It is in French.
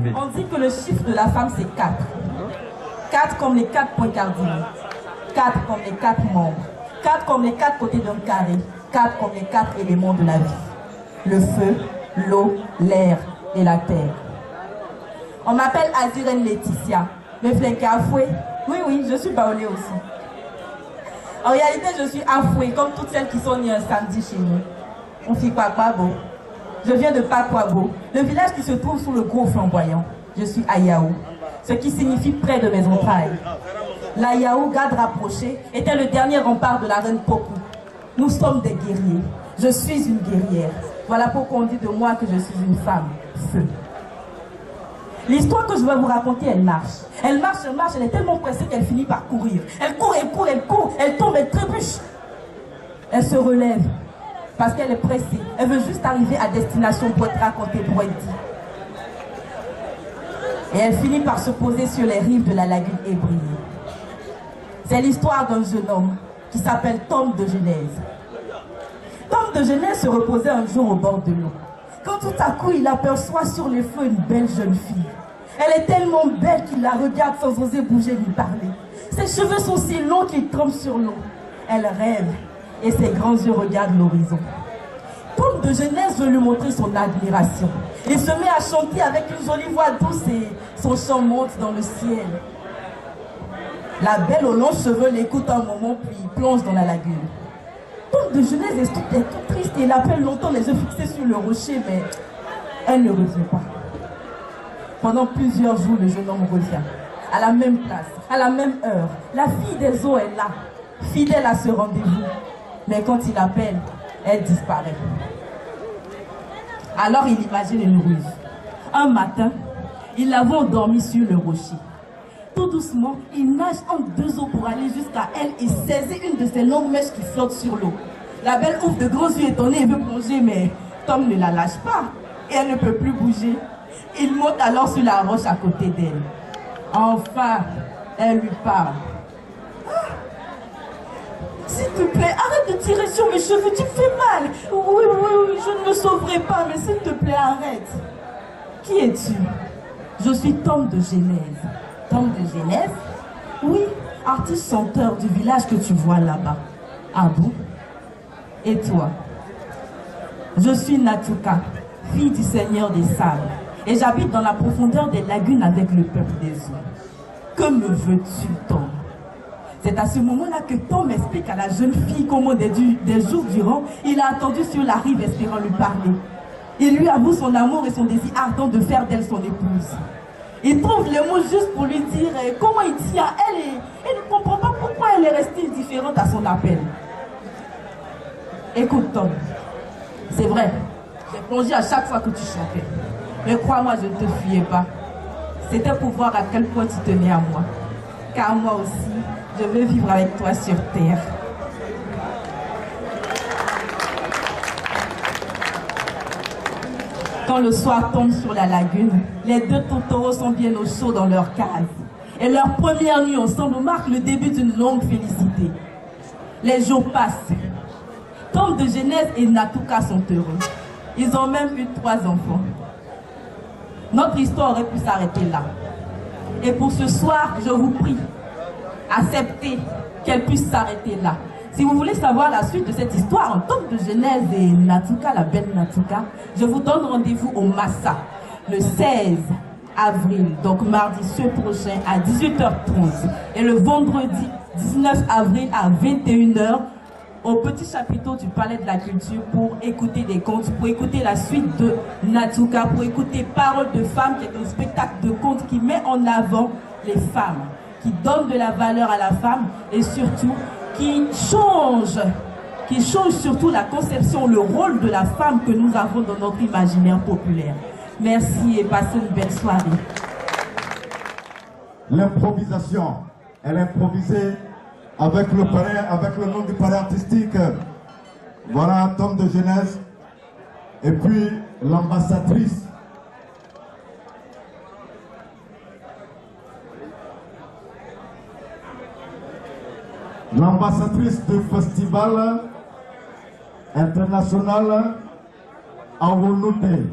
arriver. On dit que le chiffre de la femme, c'est 4. 4 comme les 4 points cardinaux. 4 comme les 4 membres. 4 comme les 4 côtés d'un carré. 4 comme les 4 éléments de la vie. Le feu, l'eau, l'air et la terre. On m'appelle Azurène Laetitia. Mais flingué Afoué. Oui, je suis baoulée aussi. En réalité, je suis Afoué, comme toutes celles qui sont nées un samedi chez nous. On fit Pakwabo. Je viens de Pakwabo, le village qui se trouve sous le gros flamboyant. Je suis Ayaou, ce qui signifie près de mes entrailles. L'Ayaou, garde rapproché, était le dernier rempart de la reine Pokou. Nous sommes des guerriers. Je suis une guerrière. Voilà pourquoi on dit de moi que je suis une femme. Feu. L'histoire que je vais vous raconter, elle marche. Elle marche, elle est tellement pressée qu'elle finit par courir. Elle court, elle tombe, elle trébuche. Elle se relève parce qu'elle est pressée. Elle veut juste arriver à destination pour être racontée, pour être dit. Et elle finit par se poser sur les rives de la lagune Ébriée. C'est l'histoire d'un jeune homme qui s'appelle Tom de Genèse. Tom de Genèse se reposait un jour au bord de l'eau. Quand tout à coup, il aperçoit sur les flots une belle jeune fille. Elle est tellement belle qu'il la regarde sans oser bouger ni parler. Ses cheveux sont si longs qu'ils trempent sur l'eau. Elle rêve et ses grands yeux regardent l'horizon. Tom de Genèse veut lui montrer son admiration. Il se met à chanter avec une jolie voix douce et son chant monte dans le ciel. La belle aux longs cheveux l'écoute un moment puis plonge dans la lagune. Tom de Genèse est tout triste et il appelle longtemps les yeux fixés sur le rocher, mais elle ne revient pas. Pendant plusieurs jours, le jeune homme revient, à la même place, à la même heure. La fille des eaux est là, fidèle à ce rendez-vous. Mais quand il appelle, elle disparaît. Alors il imagine une ruse. Un matin, ils l'avons endormie sur le rocher. Tout doucement, il nage entre deux eaux pour aller jusqu'à elle et saisir une de ces longues mèches qui flottent sur l'eau. La belle ouvre de gros yeux étonnés et veut plonger, mais Tom ne la lâche pas. Et elle ne peut plus bouger. Il monte alors sur la roche à côté d'elle. Enfin, elle lui parle. Ah, s'il te plaît, arrête de tirer sur mes cheveux, tu me fais mal. Oui, je ne me sauverai pas, mais s'il te plaît, arrête. Qui es-tu? Je suis Tom de Genèse. Tom de Genèse? Oui, artiste chanteur du village que tu vois là-bas. Ah bon? Et toi? Je suis Natuka, fille du Seigneur des Sables. Et j'habite dans la profondeur des lagunes avec le peuple des eaux. Que me veux-tu, Tom? C'est à ce moment-là que Tom explique à la jeune fille comment des jours durant, il a attendu sur la rive espérant lui parler. Il lui avoue son amour et son désir ardent de faire d'elle son épouse. Il trouve les mots juste pour lui dire comment il tient à elle et il ne comprend pas pourquoi elle est restée indifférente à son appel. Écoute, Tom, c'est vrai, j'ai plongé à chaque fois que tu chantais. Mais crois-moi, je ne te fuyais pas. C'était pour voir à quel point tu tenais à moi. Car moi aussi, je veux vivre avec toi sur terre. Quand le soir tombe sur la lagune, les deux tourtereaux sont bien au chaud dans leur case. Et leur première nuit ensemble marque le début d'une longue félicité. Les jours passent. Tom de Genèse et Natuka sont heureux. Ils ont même eu 3 enfants. Notre histoire aurait pu s'arrêter là. Et pour ce soir, je vous prie, acceptez qu'elle puisse s'arrêter là. Si vous voulez savoir la suite de cette histoire en Tom de Genèse et Natuka, la belle Natuka, je vous donne rendez-vous au Massa, le 16 avril, donc mardi ce prochain à 18h30. Et le vendredi 19 avril à 21h, au petit chapiteau du Palais de la Culture pour écouter des contes, pour écouter la suite de Natuka, pour écouter Paroles de femmes, qui est un spectacle de contes qui met en avant les femmes, qui donne de la valeur à la femme et surtout qui change surtout la conception, le rôle de la femme que nous avons dans notre imaginaire populaire. Merci et passez une belle soirée. L'improvisation, elle est improvisée avec le parrain, avec le nom du parrain artistique. Voilà Tom de Genèse. Et puis l'ambassadrice. L'ambassadrice du festival international Awolode.